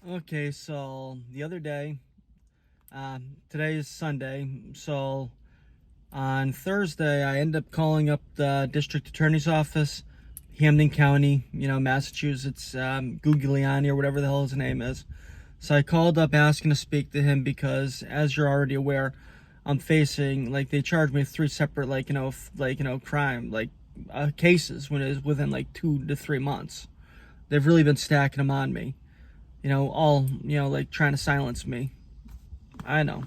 Okay, so the other day, today is Sunday, so on Thursday I ended up calling up the district attorney's office, Hampden County, Massachusetts, Guglielmi or whatever the hell his name is. So I called up asking to speak to him because, as you're already aware, I'm facing, they charged me with three separate, crime, cases when it was within 2 to 3 months. They've really been stacking them on me. All, trying to silence me. I know.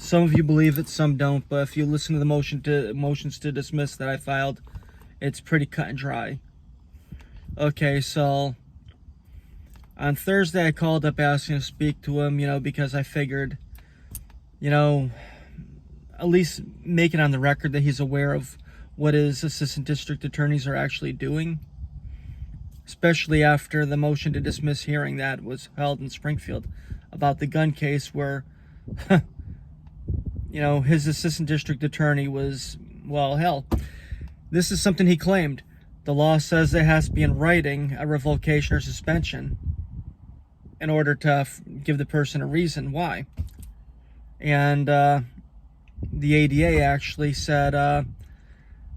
Some of you believe it, some don't, but if you listen to the motions to dismiss that I filed, it's pretty cut and dry. Okay, so on Thursday I called up asking to speak to him, because I figured, at least make it on the record that he's aware of what his assistant district attorneys are actually doing. Especially after the motion to dismiss hearing that was held in Springfield about the gun case where, his assistant district attorney was, well, hell, this is something he claimed. The law says there has to be in writing a revocation or suspension in order to give the person a reason why. And the ADA actually said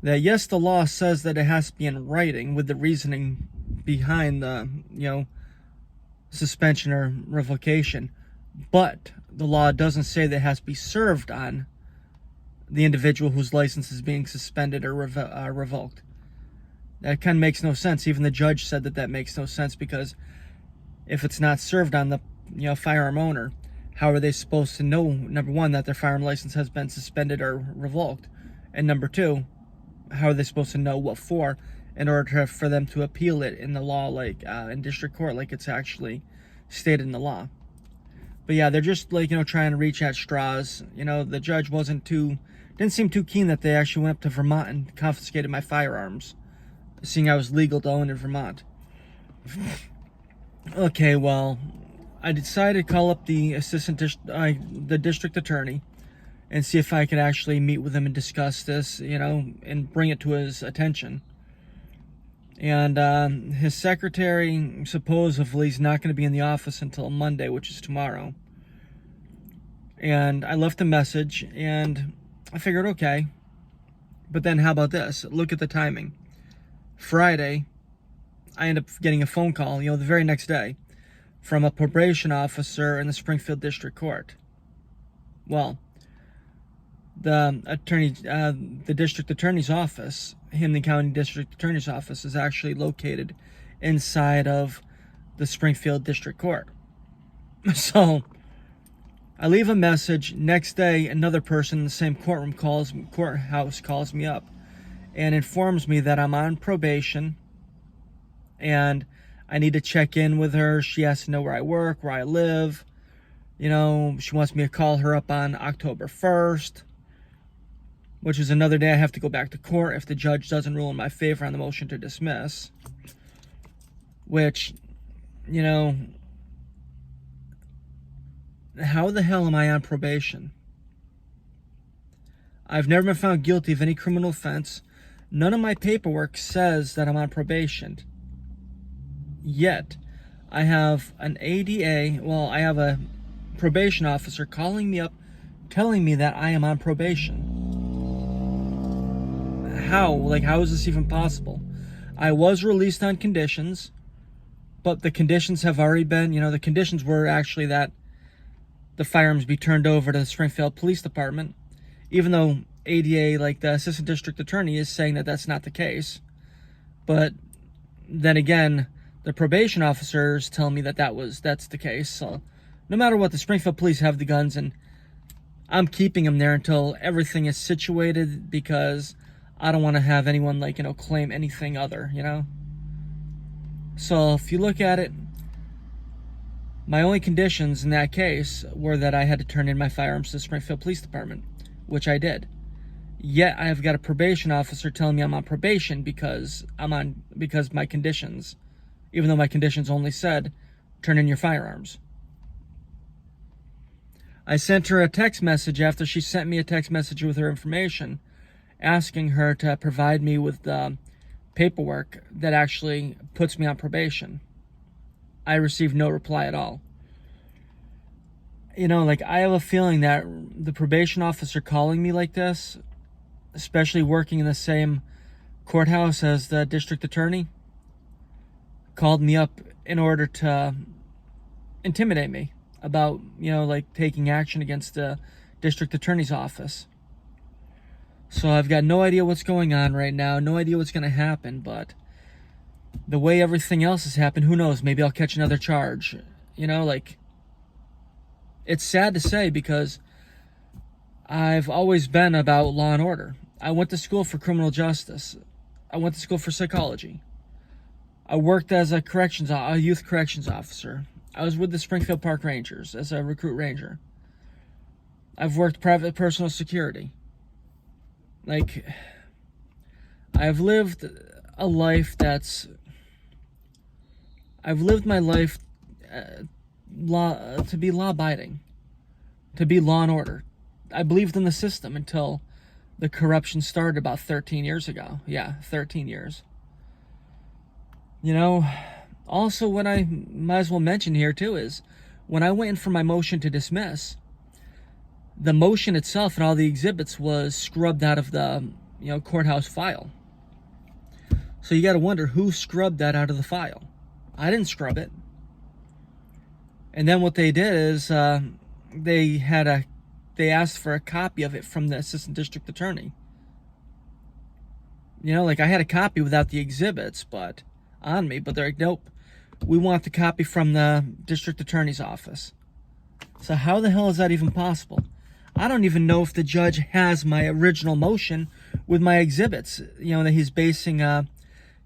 that, yes, the law says that it has to be in writing with the reasoning behind the, suspension or revocation, but the law doesn't say that it has to be served on the individual whose license is being suspended or revoked. That kind of makes no sense. Even the judge said that makes no sense, because if it's not served on the, firearm owner, how are they supposed to know, number one, that their firearm license has been suspended or revoked, and number two, how are they supposed to know what for, in order for them to appeal it in the law, in district court, like it's actually stated in the law. But yeah, they're just trying to reach at straws. The judge didn't seem too keen that they actually went up to Vermont and confiscated my firearms, seeing I was legal to own in Vermont. Okay, well, I decided to call up the the district attorney and see if I could actually meet with him and discuss this, and bring it to his attention. And his secretary supposedly is not going to be in the office until Monday, which is tomorrow. And I left a message, and I figured, okay. But then how about this? Look at the timing. Friday, I end up getting a phone call, the very next day, from a probation officer in the Springfield District Court. Well, the district attorney's office, Hampden County District Attorney's Office, is actually located inside of the Springfield District Court. So I leave a message. Next day, another person in the same courthouse calls me up and informs me that I'm on probation and I need to check in with her. She has to know where I work, where I live. She wants me to call her up on October 1st. Which is another day I have to go back to court if the judge doesn't rule in my favor on the motion to dismiss. Which, how the hell am I on probation? I've never been found guilty of any criminal offense. None of my paperwork says that I'm on probation. Yet, I have an I have a probation officer calling me up, telling me that I am on probation. How is this even possible? I was released on conditions, but the conditions have already been, the conditions were actually that the firearms be turned over to the Springfield Police Department, even though ADA, the assistant district attorney, is saying that that's not the case. But then again, the probation officers tell me that that's the case. So no matter what, the Springfield Police have the guns, and I'm keeping them there until everything is situated, because I don't want to have anyone claim anything other, So if you look at it, my only conditions in that case were that I had to turn in my firearms to the Springfield Police Department, which I did. Yet I have got a probation officer telling me I'm on probation because my conditions, even though my conditions only said turn in your firearms. I sent her a text message after she sent me a text message with her information, asking her to provide me with the paperwork that actually puts me on probation. I received no reply at all. You know, like, I have a feeling that the probation officer calling me like this, especially working in the same courthouse as the district attorney, called me up in order to intimidate me about, you know, like, taking action against the district attorney's office. So I've got no idea what's going on right now, no idea what's going to happen, but the way everything else has happened, who knows, maybe I'll catch another charge. You know, like, it's sad to say because I've always been about law and order. I went to school for criminal justice. I went to school for psychology. I worked as a youth corrections officer. I was with the Springfield Park Rangers as a recruit ranger. I've worked private personal security. Like, I've lived a life that's... I've lived my life to be law-abiding, to be law and order. I believed in the system until the corruption started about 13 years ago. Yeah, 13 years. You know, also what I might as well mention here too is when I went in for my motion to dismiss, the motion itself and all the exhibits was scrubbed out of the, you know, courthouse file. So you got to wonder who scrubbed that out of the file. I didn't scrub it. And then what they did is they asked for a copy of it from the assistant district attorney. You know, like, I had a copy without the exhibits on me, but they're like, nope, we want the copy from the district attorney's office. So how the hell is that even possible? I don't even know if the judge has my original motion with my exhibits, you know, that he's basing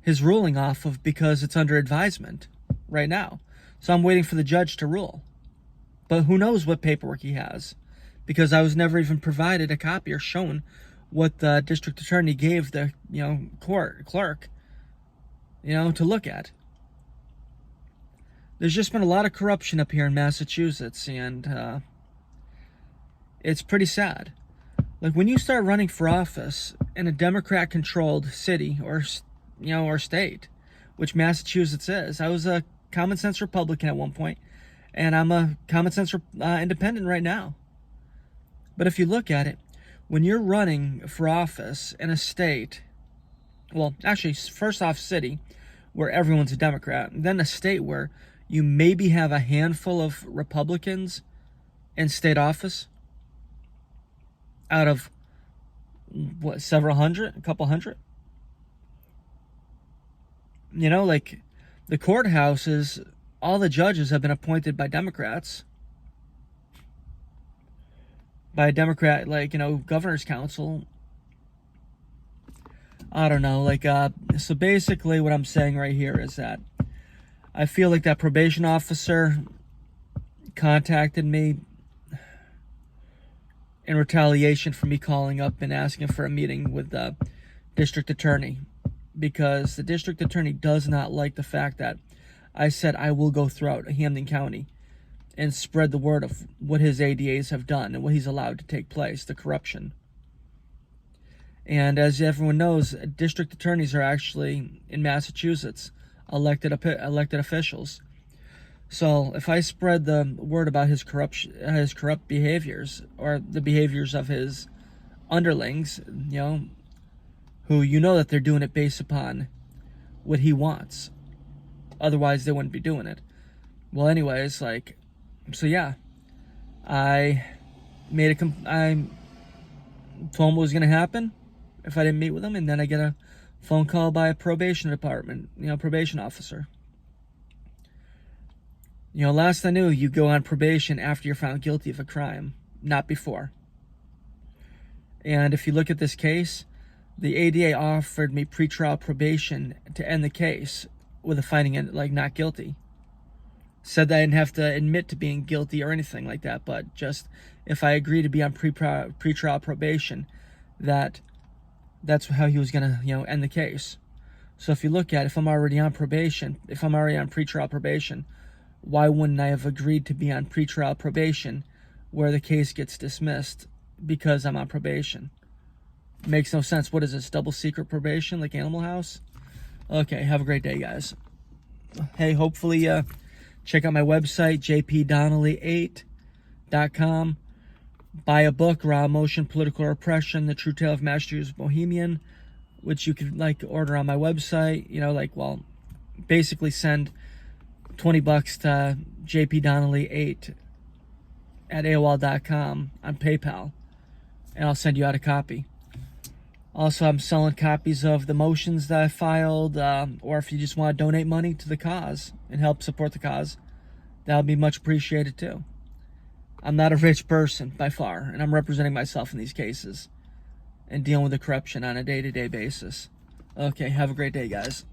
his ruling off of, because it's under advisement right now. So I'm waiting for the judge to rule. But who knows what paperwork he has, because I was never even provided a copy or shown what the district attorney gave the, you know, court clerk, you know, to look at. There's just been a lot of corruption up here in Massachusetts, and it's pretty sad. Like, when you start running for office in a Democrat-controlled city or, you know, or state, which Massachusetts is. I was a common sense Republican at one point, and I'm a common sense independent right now. But if you look at it, when you're running for office in a state, well, actually, first off, city, where everyone's a Democrat, then a state where you maybe have a handful of Republicans in state office out of, what, several hundred, a couple hundred? You know, like, the courthouses, all the judges have been appointed by Democrats. By a Democrat, like, you know, governor's council. I don't know, like, so basically what I'm saying right here is that I feel like that probation officer contacted me in retaliation for me calling up and asking for a meeting with the district attorney, because the district attorney does not like the fact that I said I will go throughout Hampden County and spread the word of what his ADAs have done and what he's allowed to take place, the corruption. And as everyone knows, district attorneys are actually, in Massachusetts, elected officials. So if I spread the word about his corrupt behaviors, or the behaviors of his underlings, you know, who you know that they're doing it based upon what he wants. Otherwise, they wouldn't be doing it. Well, anyways, like, so yeah, I told him what was going to happen if I didn't meet with him, and then I get a phone call by a probation department, you know, probation officer. You know, last I knew, you go on probation after you're found guilty of a crime, not before. And if you look at this case, the ADA offered me pretrial probation to end the case with a finding in, like, not guilty. Said that I didn't have to admit to being guilty or anything like that, but just if I agree to be on pretrial probation, that's how he was going to, you know, end the case. So if you look at, if I'm already on pretrial probation, why wouldn't I have agreed to be on pretrial probation where the case gets dismissed because I'm on probation? Makes no sense. What is this, double secret probation like Animal House? Okay, have a great day, guys. Hey, hopefully Check out my website, jpdonnelly8.com. Buy a book, Raw Emotion, Political Repression, The True Tale of Massachusetts Bohemian, which you could order on my website. Basically send $20 to jpdonnelly8@AOL.com on PayPal, and I'll send you out a copy. Also, I'm selling copies of the motions that I filed, or if you just want to donate money to the cause and help support the cause, that would be much appreciated too. I'm not a rich person by far, and I'm representing myself in these cases and dealing with the corruption on a day-to-day basis. Okay, have a great day, guys.